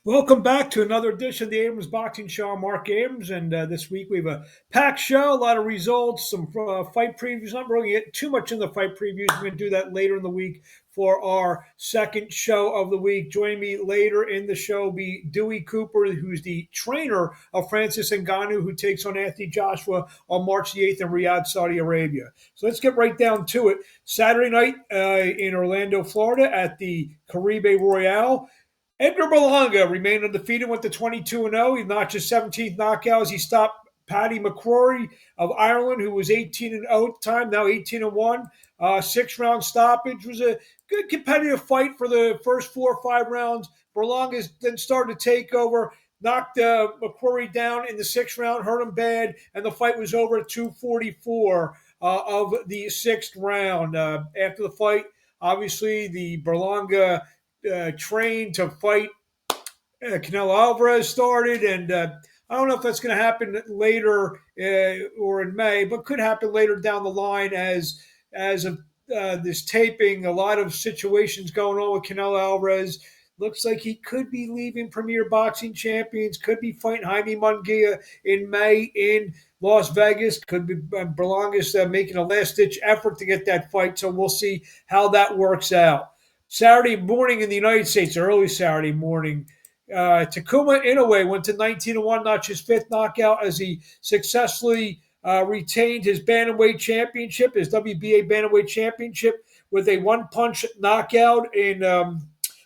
Welcome back to another edition of the Abrams Boxing Show. I'm Marc Abrams, and this week we have a packed show, a lot of results, some fight previews. I'm not really going to get too much in the fight previews. We're going to do that later in the week for our second show of the week. Joining me later in the show will be Dewey Cooper, who's the trainer of Francis Nagannou, who takes on Anthony Joshua on March the 8th in Riyadh, Saudi Arabia. So let's get right down to it. Saturday night in Orlando, Florida at the Caribe Royale. Edgar Berlanga remained undefeated, went to 22-0. He notched his 17th knockout as he stopped Paddy McCrory of Ireland, who was 18-0 at the time, now 18-1. Six-round stoppage. Was a good competitive fight for the first 4 or 5 rounds. Berlanga then started to take over, knocked McCrory down in the 6th round, hurt him bad, and the fight was over at 2:44 of the 6th round. After the fight, obviously, the Berlanga trained to fight Canelo Alvarez started, and I don't know if that's going to happen later or in May, but could happen later down the line as of this taping. A lot of situations going on with Canelo Alvarez. Looks like he could be leaving Premier Boxing Champions, could be fighting Jaime Munguia in May in Las Vegas, could be Berlanga's making a last-ditch effort to get that fight, so we'll see how that works out. Saturday morning in the United States, early Saturday morning, Takuma Inoue went to 19-1, notched his 5th knockout as he successfully retained his bantamweight championship, his WBA bantamweight championship, with a one-punch knockout in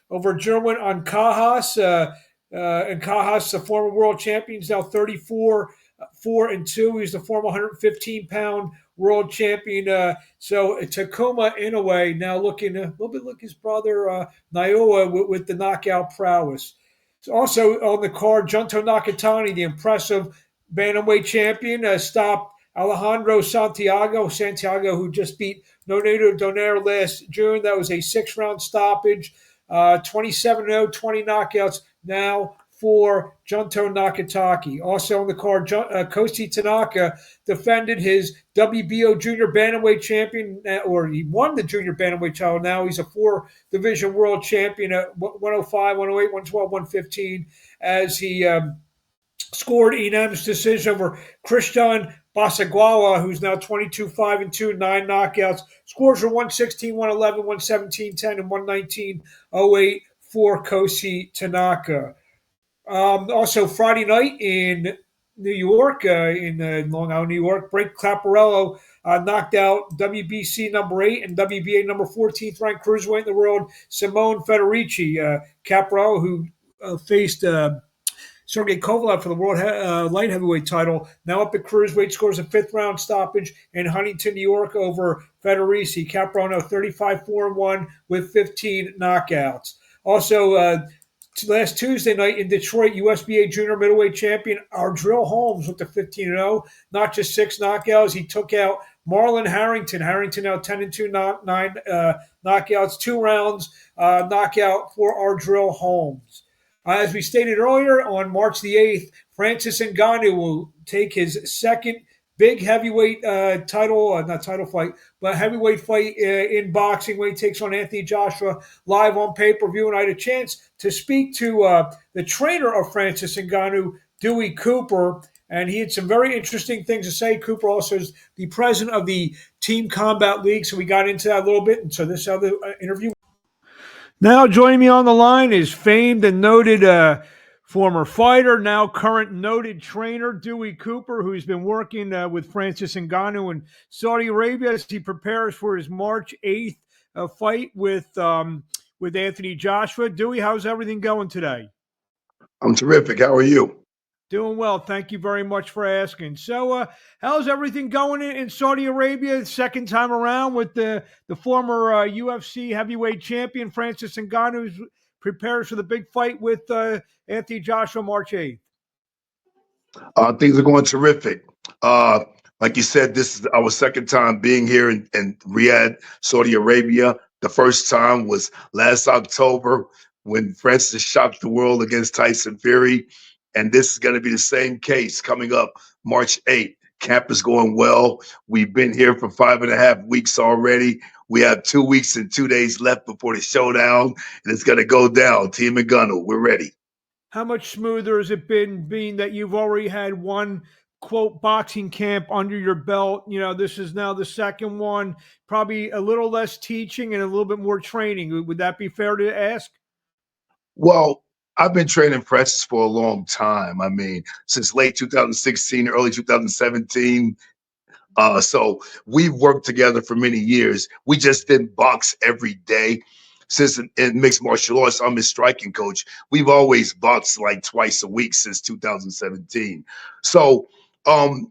over German on Cajas. And Cajas, the former world champion, is now 34-4-2. He's the former 115-pound world champion. So Takuma Inoue now looking a little bit like his brother Naoya with the knockout prowess. Also on the card, Junto Nakatani, the impressive bantamweight champion, stopped Alejandro Santiago, who just beat Nonato Donaire last June. That was a 6-round stoppage, 27-0, 20 knockouts now for Junto Nakatani. Also on the card, Kosi Tanaka defended his WBO junior bantamweight champion, or he won the junior bantamweight title. Now he's a 4-division world champion at 105, 108, 112, 115, as he scored a unanimous decision over Christian Basagwawa, who's now 22-5-2, 9 knockouts. Scores are 116, 111, 117, 10, and 119-08 for Kosi Tanaka. Also, Friday night in New York, in Long Island, New York, Frank Claparello knocked out WBC number 8 and WBA number 14th ranked cruiserweight in the world, Simone Federici. Caparello, who faced Sergey Kovalev for the world light heavyweight title, now up at cruiserweight, scores a 5th-round stoppage in Huntington, New York over Federici. Caparello now 35-4-1 with 15 knockouts. Also, last Tuesday night in Detroit, USBA junior middleweight champion Ardrill Holmes with the 15-0, not just 6 knockouts. He took out Marlon Harrington. Harrington now 10-2, 9 knockouts, 2 rounds knockout for Ardrill Holmes. As we stated earlier, on March the 8th, Francis Ngannou will take his second big heavyweight not title fight, but heavyweight fight in boxing when he takes on Anthony Joshua live on pay-per-view. And I had a chance to speak to the trainer of Francis Ngannou, Dewey Cooper, and he had some very interesting things to say. Cooper also is the president of the Team Combat League, so we got into that a little bit. And so this other interview. Now joining me on the line is famed and noted former fighter, now current noted trainer, Dewey Cooper, who's been working with Francis Ngannou in Saudi Arabia as he prepares for his March 8th fight with Anthony Joshua. Dewey, how's everything going today? I'm terrific. How are you? Doing well. Thank you very much for asking. So how's everything going in Saudi Arabia? Second time around with the former UFC heavyweight champion, Francis Ngannou, who prepares for the big fight with Anthony Joshua March 8th. Things are going terrific. Like you said, this is our second time being here in Riyadh, Saudi Arabia. The first time was last October when Francis shocked the world against Tyson Fury. And this is going to be the same case coming up March 8th. Camp is going well. We've been here for 5.5 weeks already. We have 2 weeks and 2 days left before the showdown, and it's going to go down. Team Ngannou, we're ready. How much smoother has it been, being that you've already had one quote boxing camp under your belt? You know, this is now the second one. Probably a little less teaching and a little bit more training. Would that be fair to ask? Well, I've been training Francis for a long time. I mean, since late 2016, early 2017. So we've worked together for many years. We just didn't box every day. Since in mixed martial arts, I'm his striking coach. We've always boxed like twice a week since 2017. So um,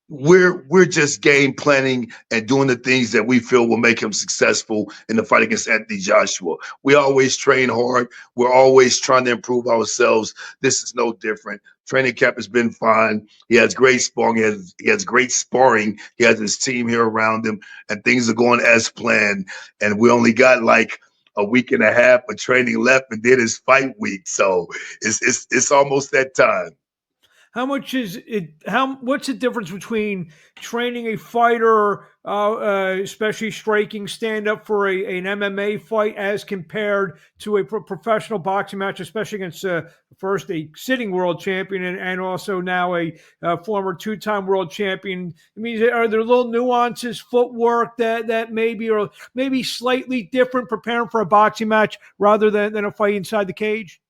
we're just game planning and doing the things that we feel will make him successful in the fight against Anthony Joshua. We always train hard. We're always trying to improve ourselves. This is no different. Training camp has been fine. He has great sparring. He has great sparring. He has his team here around him, and things are going as planned. And we only got like a week and a half of training left, and then it's fight week. So it's almost that time. How much is it? What's the difference between training a fighter, especially striking, stand up for an MMA fight, as compared to a professional boxing match, especially against first a sitting world champion and also now a former two-time world champion? I mean, are there little nuances, footwork that maybe or maybe slightly different preparing for a boxing match rather than a fight inside the cage?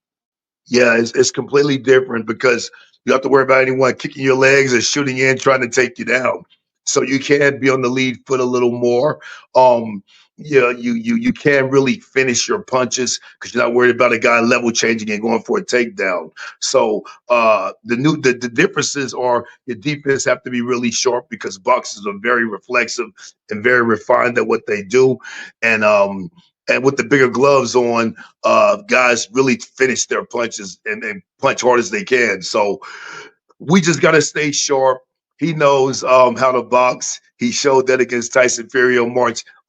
Yeah, it's completely different because you don't have to worry about anyone kicking your legs or shooting in, trying to take you down. So you can be on the lead foot a little more. Um, yeah, you can really finish your punches because you're not worried about a guy level changing and going for a takedown. So the differences are your defense have to be really sharp because boxers are very reflexive and very refined at what they do. And with the bigger gloves on, guys really finish their punches and punch hard as they can. So we just got to stay sharp. He knows how to box. He showed that against Tyson Fury on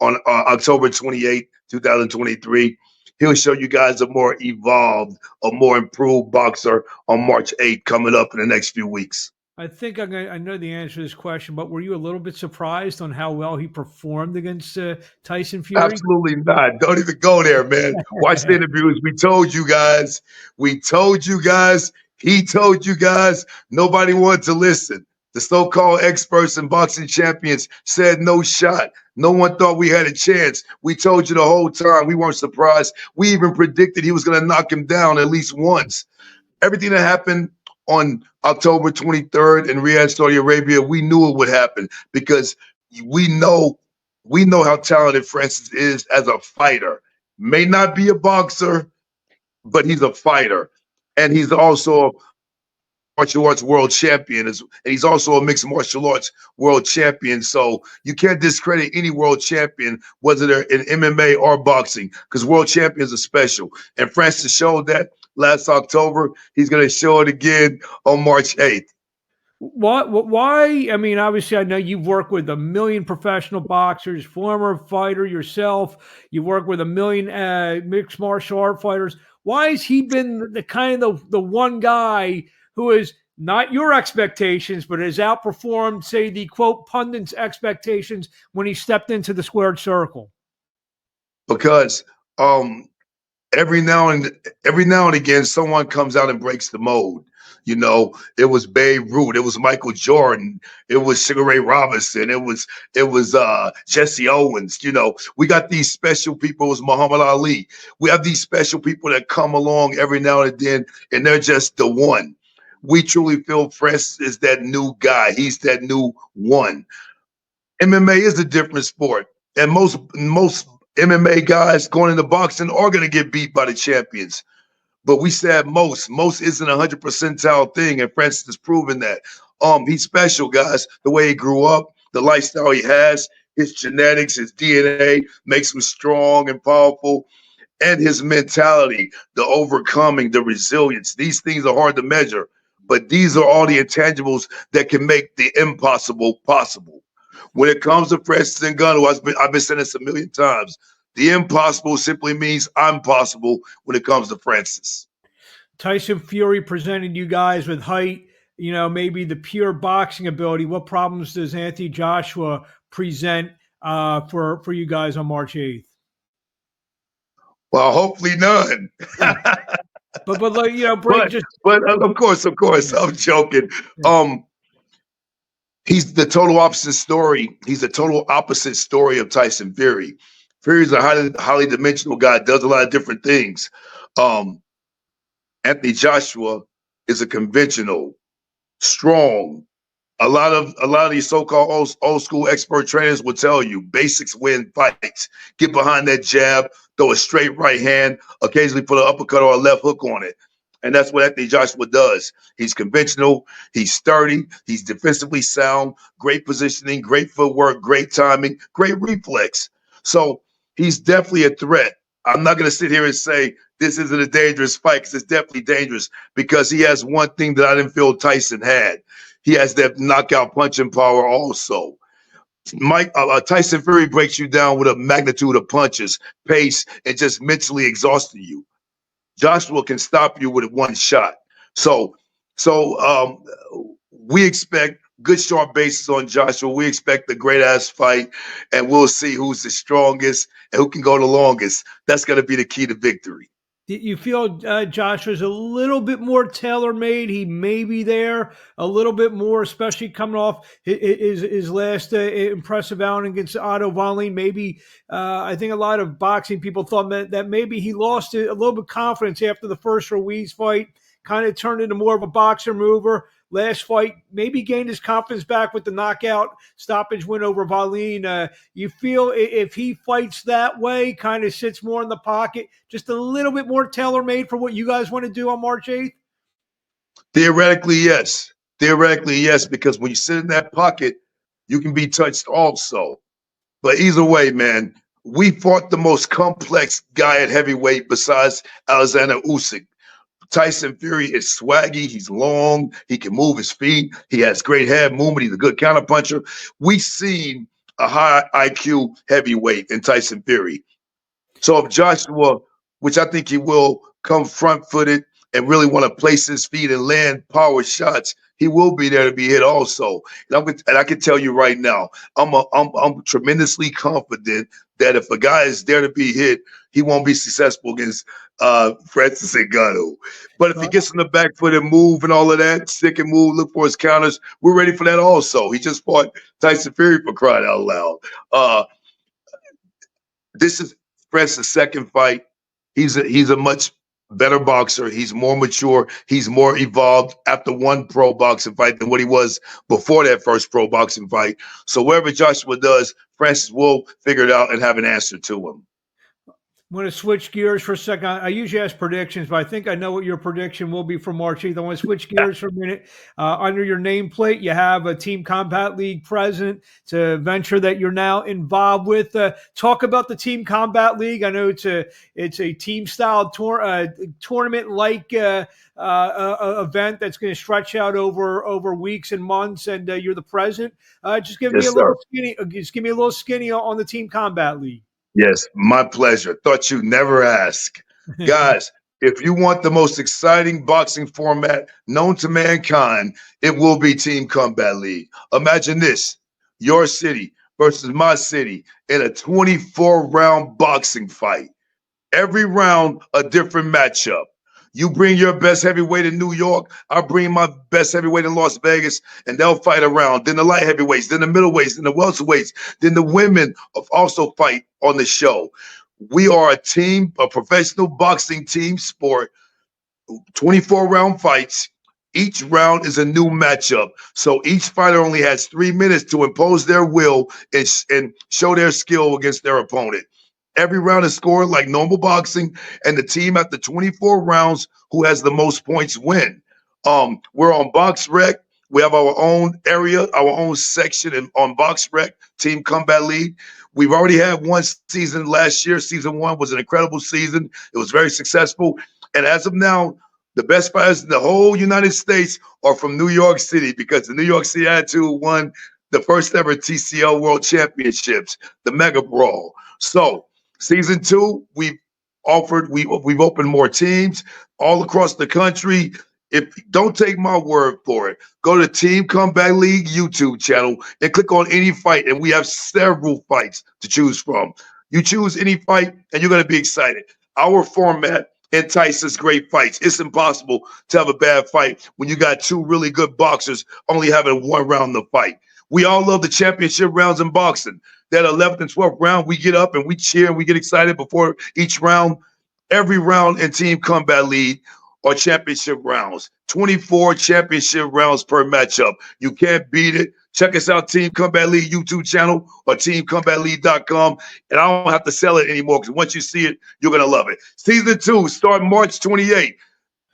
October 28th, 2023. He'll show you guys a more evolved, a more improved boxer on March 8th coming up in the next few weeks. I think I know the answer to this question, but were you a little bit surprised on how well he performed against Tyson Fury? Absolutely not. Don't even go there, man. Watch the interviews. We told you guys. We told you guys. He told you guys. Nobody wanted to listen. The so-called experts and boxing champions said no shot. No one thought we had a chance. We told you the whole time. We weren't surprised. We even predicted he was going to knock him down at least once. Everything that happened on October 23rd in Riyadh, Saudi Arabia, we knew it would happen because we know we know how talented Francis is as a fighter. May not be a boxer, but he's a fighter. And he's also a martial arts world champion, and he's also a mixed martial arts world champion. So you can't discredit any world champion, whether they're in MMA or boxing, because world champions are special. And Francis showed that last October. He's going to show it again on March 8th. What? Why? I mean, obviously, I know you've worked with a million professional boxers, former fighter yourself. You work with a million mixed martial art fighters. Why has he been the kind of the one guy who is not your expectations, but has outperformed, say, the quote pundits' expectations when he stepped into the squared circle? Because um, every now and again someone comes out and breaks the mold. It was Babe Ruth, it was Michael Jordan, it was Sugar Ray Robinson, it was Jesse Owens. We got these special people. It was Muhammad Ali. We have these special people that come along every now and then, and they're just the one. We truly feel Francis is that new guy. He's that new one. MMA is a different sport, and most MMA guys going into boxing are going to get beat by the champions. But we said most. Most isn't 100 percentile thing, and Francis has proven that. He's special, guys. The way he grew up, the lifestyle he has, his genetics, his DNA makes him strong and powerful, and his mentality, the overcoming, the resilience. These things are hard to measure, but these are all the intangibles that can make the impossible possible. When it comes to Francis Ngannou, I've been saying this a million times. The impossible simply means I'm possible when it comes to Francis. Tyson Fury presented you guys with height, maybe the pure boxing ability. What problems does Anthony Joshua present for you guys on March 8th? Well, hopefully none. But like, Brady But just of course, yeah, I'm joking. yeah. Um, he's the total opposite story. He's the total opposite story of Tyson Fury. Fury's a highly dimensional guy, does a lot of different things. Um, Anthony Joshua is a conventional, strong. A lot of these so-called old school expert trainers will tell you basics win fights. Get behind that jab, throw a straight right hand, occasionally put an uppercut or a left hook on it. And that's what Anthony Joshua does. He's conventional, he's sturdy, he's defensively sound, great positioning, great footwork, great timing, great reflex. So he's definitely a threat. I'm not going to sit here and say this isn't a dangerous fight because it's definitely dangerous because he has one thing that I didn't feel Tyson had. He has that knockout punching power also. Tyson Fury breaks you down with a magnitude of punches, pace, and just mentally exhausting you. Joshua can stop you with one shot. So, so we expect good sharp bases on Joshua. We expect a great ass fight, and we'll see who's the strongest and who can go the longest. That's going to be the key to victory. You feel Joshua's a little bit more tailor made. He may be there a little bit more, especially coming off his last impressive outing against Otto Wallin. Maybe I think a lot of boxing people thought that maybe he lost a little bit of confidence after the first Ruiz fight, kind of turned into more of a boxer mover. Last fight, maybe gained his confidence back with the knockout stoppage win over Wallin. You feel if he fights that way, kind of sits more in the pocket, just a little bit more tailor made for what you guys want to do on March 8th? Theoretically, yes. Theoretically, yes, because when you sit in that pocket, you can be touched also. But either way, man, we fought the most complex guy at heavyweight besides Alexander Usyk. Tyson Fury is swaggy. He's long. He can move his feet. He has great head movement. He's a good counterpuncher. We've seen a high IQ heavyweight in Tyson Fury. So if Joshua, which I think he will, come front-footed and really want to place his feet and land power shots, he will be there to be hit also. And I can tell you right now, I'm tremendously confident that if a guy is there to be hit, he won't be successful against Francis Nagannou. But if he gets in the back foot and move and all of that, stick and move, look for his counters, we're ready for that also. He just fought Tyson Fury for crying out loud. This is Francis' second fight. He's a much better boxer. He's more mature. He's more evolved after one pro boxing fight than what he was before that first pro boxing fight. So wherever Joshua does, Francis will figure it out and have an answer to him. I'm going to switch gears for a second. I usually ask predictions, but I think I know what your prediction will be for March 8th. I want to switch gears for a minute. Under your nameplate, you have a Team Combat League president. It's a venture that you're now involved with. Talk about the Team Combat League. I know it's a team-style tournament-like event that's going to stretch out over weeks and months, and you're the president. Just give me a little skinny. Just give me a little skinny on the Team Combat League. Yes, my pleasure. Thought you'd never ask. Guys, if you want the most exciting boxing format known to mankind, it will be Team Combat League. Imagine this, your city versus my city in a 24-round boxing fight. Every round, a different matchup. You bring your best heavyweight in New York, I'll bring my best heavyweight in Las Vegas, and they'll fight around. Then the light heavyweights, then the middleweights, then the welterweights, then the women also fight on the show. We are a team, a professional boxing team sport, 24-round fights. Each round is a new matchup. So each fighter only has 3 minutes to impose their will and show their skill against their opponent. Every round is scored like normal boxing, and the team after 24 rounds who has the most points win. We're on BoxRec. We have our own area, our own section on BoxRec, Team Combat League. We've already had one season last year. Season 1 was an incredible season. It was very successful. And as of now, the best fighters in the whole United States are from New York City because the New York City Attitude won the first ever TCL World Championships, the Mega Brawl. So, Season 2, we've opened more teams all across the country. If don't take my word for it, go to Team Combat League YouTube channel and click on any fight, and we have several fights to choose from. You choose any fight, and you're going to be excited. Our format entices great fights. It's impossible to have a bad fight when you got two really good boxers only having one round to fight. We all love the championship rounds in boxing. That 11th and 12th round, we get up and we cheer and we get excited before each round. Every round in Team Combat League are championship rounds. 24 championship rounds per matchup. You can't beat it. Check us out, Team Combat League YouTube channel or teamcombatleague.com. And I don't have to sell it anymore because once you see it, you're going to love it. Season 2 start March 28th.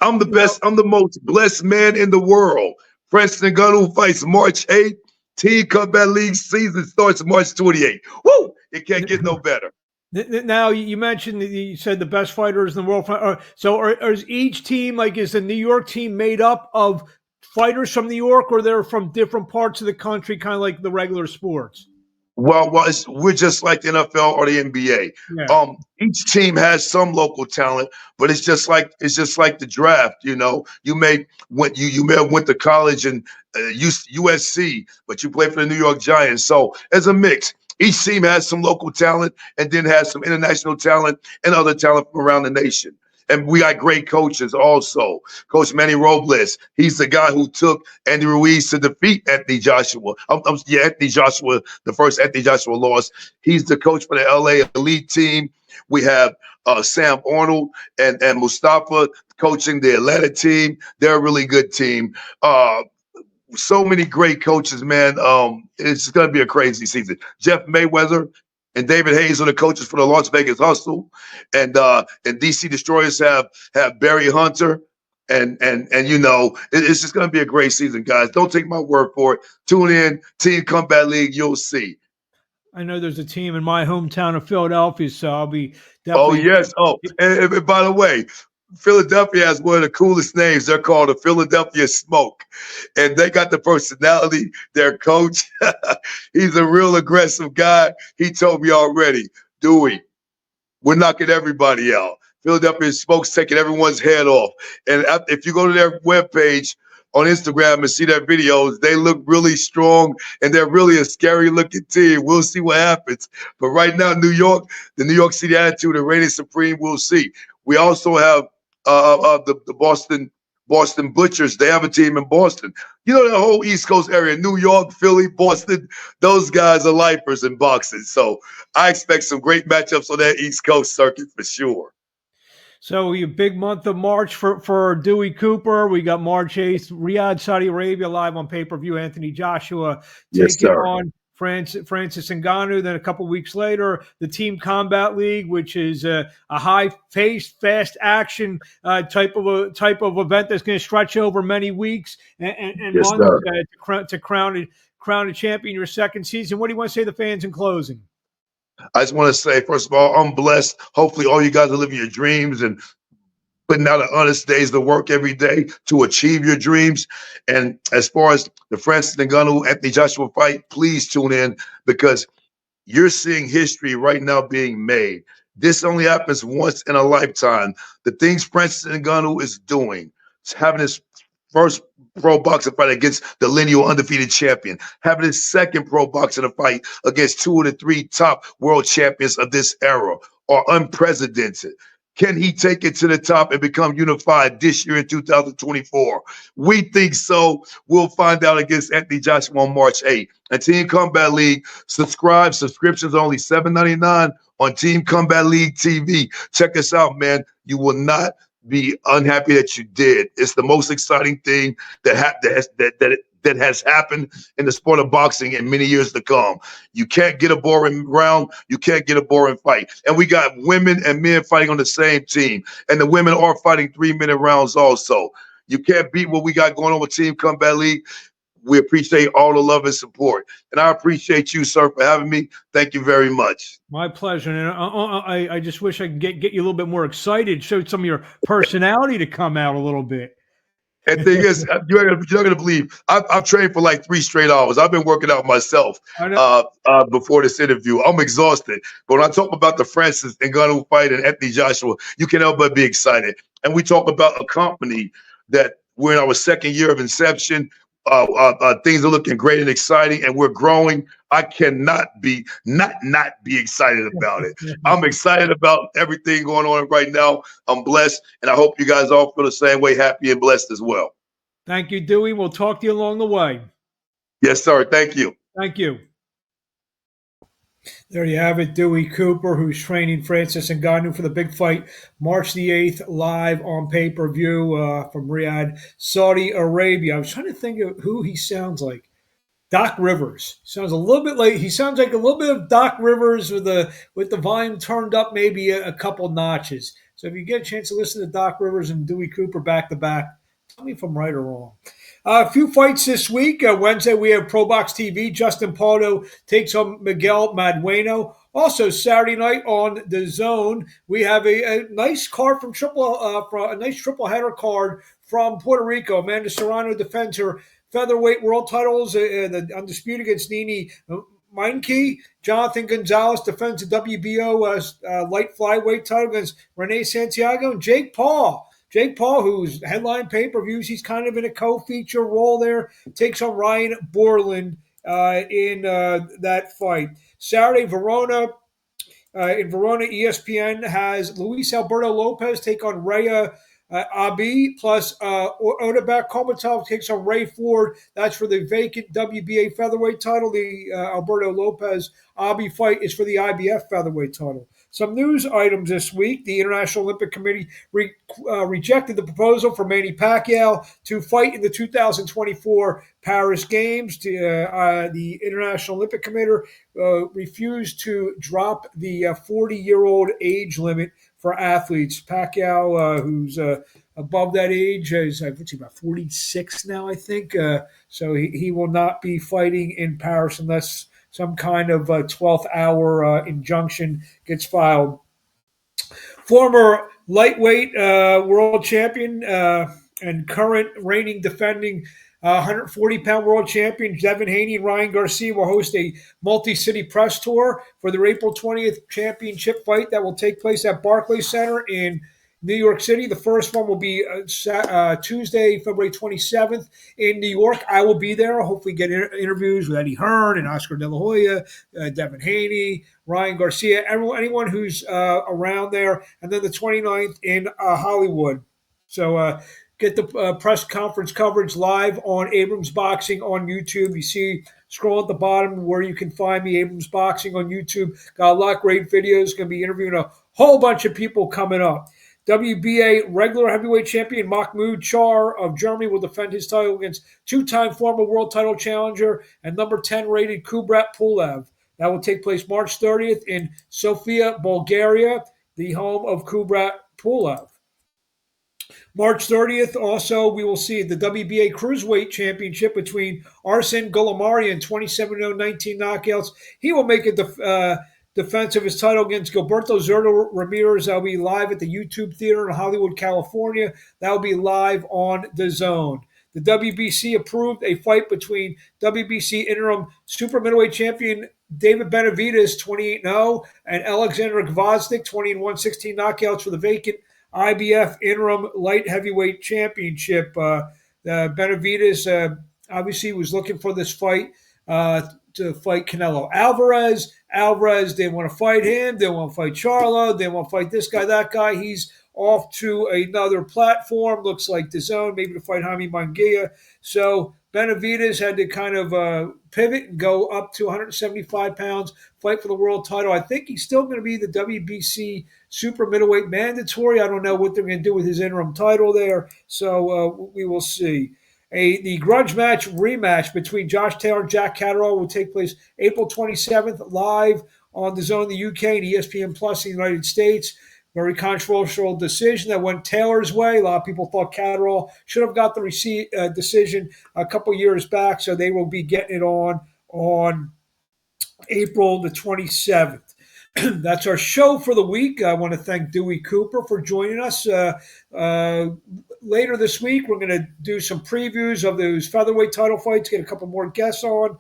I'm the best. I'm the most blessed man in the world. Francis Nagannou fights March 8th. Team Combat League season starts March 28th. Woo! It can't get no better. Now, you mentioned, you said the best fighters in the world. So is each team, like, is the New York team made up of fighters from New York, or they're from different parts of the country, kind of like the regular sports? Well, we're just like the NFL or the NBA. Yeah. Each team has some local talent, but it's just like the draft. You know, you may have went to college in USC, but you play for the New York Giants. So as a mix, each team has some local talent and then has some international talent and other talent from around the nation. And we got great coaches also. Coach Manny Robles, he's the guy who took Andy Ruiz to defeat Anthony Joshua. Anthony Joshua, the first Anthony Joshua loss. He's the coach for the LA Elite team. We have Sam Arnold and Mustafa coaching the Atlanta team. They're a really good team. So many great coaches, man. It's going to be a crazy season. Jeff Mayweather and David Hayes are the coaches for the Las Vegas Hustle, and DC Destroyers have Barry Hunter, and you know it's just going to be a great season, guys. Don't take my word for it. Tune in, Team Combat League. You'll see. I know there's a team in my hometown of Philadelphia, so I'll be definitely. Oh yes. Oh, and by the way, Philadelphia has one of the coolest names. They're called the Philadelphia Smoke. And they got the personality. Their coach, he's a real aggressive guy. He told me already, Dewey, we're knocking everybody out. Philadelphia Smoke's taking everyone's head off. And if you go to their webpage on Instagram and see their videos, they look really strong and they're really a scary looking team. We'll see what happens. But right now, New York, the New York City Attitude, the reigning supreme, we'll see. We also have the Boston Butchers. They have a team in Boston. You know, the whole East Coast area, New York, Philly, Boston, those guys are lifers in boxing. So I expect some great matchups on that East Coast circuit for sure. So a big month of March for Dewey Cooper. We got March 8th, Riyadh, Saudi Arabia, live on pay-per-view. Anthony Joshua taking on Francis Nagannou. Then a couple weeks later, the Team Combat League, which is a high-paced, fast-action type of event that's going to stretch over many weeks and yes, months to crown a champion your second season. What do you want to say to the fans in closing? I just want to say, first of all, I'm blessed. Hopefully, all you guys are living your dreams and putting out an honest days to work every day to achieve your dreams. And as far as the Francis Nagannou Anthony Joshua fight, please tune in because you're seeing history right now being made. This only happens once in a lifetime. The things Francis Nagannou is doing, having his first pro boxing fight against the lineal undefeated champion, having his second pro boxing fight against two of the three top world champions of this era are unprecedented. Can he take it to the top and become unified this year in 2024? We think so. We'll find out against Anthony Joshua on March 8th. And Team Combat League, subscribe. Subscriptions only $7.99 on Team Combat League TV. Check us out, man. You will not be unhappy that you did. It's the most exciting thing that has happened in the sport of boxing in many years to come. You can't get a boring round. You can't get a boring fight. And we got women and men fighting on the same team. And the women are fighting 3-minute rounds also. You can't beat what we got going on with Team Combat League. We appreciate all the love and support. And I appreciate you, sir, for having me. Thank you very much. My pleasure. And I just wish I could get you a little bit more excited, show some of your personality to come out a little bit. And thing is, you're not gonna believe I've trained for like 3 straight hours. I've been working out myself before this interview. I'm exhausted. But when I talk about the Francis Nagannou fight and Anthony Joshua, you can't help but be excited. And we talk about a company that we're in our second year of inception. Things are looking great and exciting, and we're growing. I cannot be not be excited about it. I'm excited about everything going on right now. I'm blessed, and I hope you guys all feel the same way, happy and blessed as well. Thank you, Dewey. We'll talk to you along the way. Yes, sir. Thank you. Thank you. There you have it, Dewey Cooper, who's training Francis Ngannou for the big fight, March the 8th, live on pay-per-view from Riyadh, Saudi Arabia. I was trying to think of who he sounds like. Doc Rivers sounds a little bit like he sounds like a little bit of Doc Rivers with the volume turned up maybe a couple notches. So if you get a chance to listen to Doc Rivers and Dewey Cooper back to back, tell me if I'm right or wrong. A few fights this week. Wednesday, we have Pro Box TV. Justin Pardo takes on Miguel Madueno. Also, Saturday night on the Zone, we have a nice card from a nice triple header card from Puerto Rico. Amanda Serrano defends her featherweight world titles, the undisputed against Nini Meinke. Jonathan Gonzalez defends the WBO light flyweight title against Renee Santiago. And Jake Paul, who's headline pay-per-views, he's kind of in a co-feature role there, takes on Ryan Borland in that fight. Saturday, Verona. In Verona, ESPN has Luis Alberto Lopez take on Rhea Abi, plus Odabek Komatov takes on Ray Ford. That's for the vacant WBA featherweight title. The Alberto Lopez Abi fight is for the IBF featherweight title. Some news items this week. The International Olympic Committee rejected the proposal for Manny Pacquiao to fight in the 2024 Paris Games. The International Olympic Committee refused to drop the 40-year-old age limit for athletes. Pacquiao, who's above that age, is about 46 now, I think. So he will not be fighting in Paris unless some kind of 12th hour injunction gets filed. Former lightweight world champion and current reigning defending 140-pound world champions Devin Haney and Ryan Garcia will host a multi-city press tour for their April 20th championship fight that will take place at Barclays Center in New York City. The first one will be Tuesday, February 27th in New York. I will be there. I'll hopefully get interviews with Eddie Hearn and Oscar De La Hoya, Devin Haney, Ryan Garcia, anyone who's around there. And then the 29th in Hollywood. So get the press conference coverage live on Abrams Boxing on YouTube. You see, scroll at the bottom where you can find me, Abrams Boxing on YouTube. Got a lot of great videos. Going to be interviewing a whole bunch of people coming up. WBA regular heavyweight champion Mahmoud Char of Germany will defend his title against two-time former world title challenger and number 10 rated Kubrat Pulev. That will take place March 30th in Sofia, Bulgaria, the home of Kubrat Pulev. March 30th, also, we will see the WBA Cruiserweight Championship between Arsen Golamarian, 27-0, 19 knockouts. He will make a defense of his title against Gilberto Zurdo Ramirez. That will be live at the YouTube Theater in Hollywood, California. That will be live on The Zone. The WBC approved a fight between WBC interim super middleweight champion David Benavidez, 28-0, and Alexander Gvozdyk, 20-1, 16 knockouts for the vacant IBF interim light heavyweight championship. Benavidez obviously was looking for this fight to fight Canelo Alvarez. Alvarez didn't want to fight him, didn't want to fight Charlo, didn't want to fight this guy, that guy. He's off to another platform, looks like the Zone, maybe to fight Jaime Munguia. So Benavidez had to kind of pivot and go up to 175 pounds, fight for the world title. I think he's still going to be the WBC super middleweight mandatory. I don't know what they're going to do with his interim title there, so we will see. The grudge match rematch between Josh Taylor and Jack Catterall will take place April 27th live on The Zone in the UK and ESPN Plus in the United States. Very controversial decision that went Taylor's way. A lot of people thought Catterall should have got the decision a couple years back, so they will be getting it on April the 27th. That's our show for the week. I want to thank Dewey Cooper for joining us. Later this week, we're going to do some previews of those featherweight title fights, get a couple more guests on,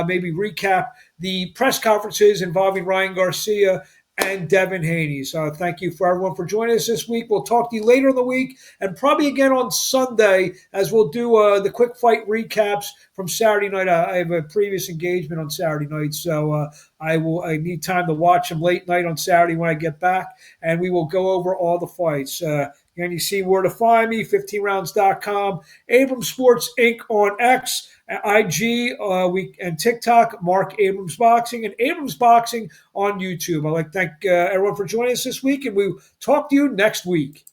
maybe recap the press conferences involving Ryan Garcia and Devin Haney. So thank you for everyone for joining us this week. We'll talk to you later in the week and probably again on Sunday as we'll do the quick fight recaps from Saturday night. I have a previous engagement on Saturday night, so I need time to watch them late night on Saturday when I get back, and we will go over all the fights. And you see where to find me, 15rounds.com, Abrams Sports Inc. on X, IG, and TikTok, Mark Abrams Boxing, and Abrams Boxing on YouTube. I'd like to thank everyone for joining us this week, and we'll talk to you next week.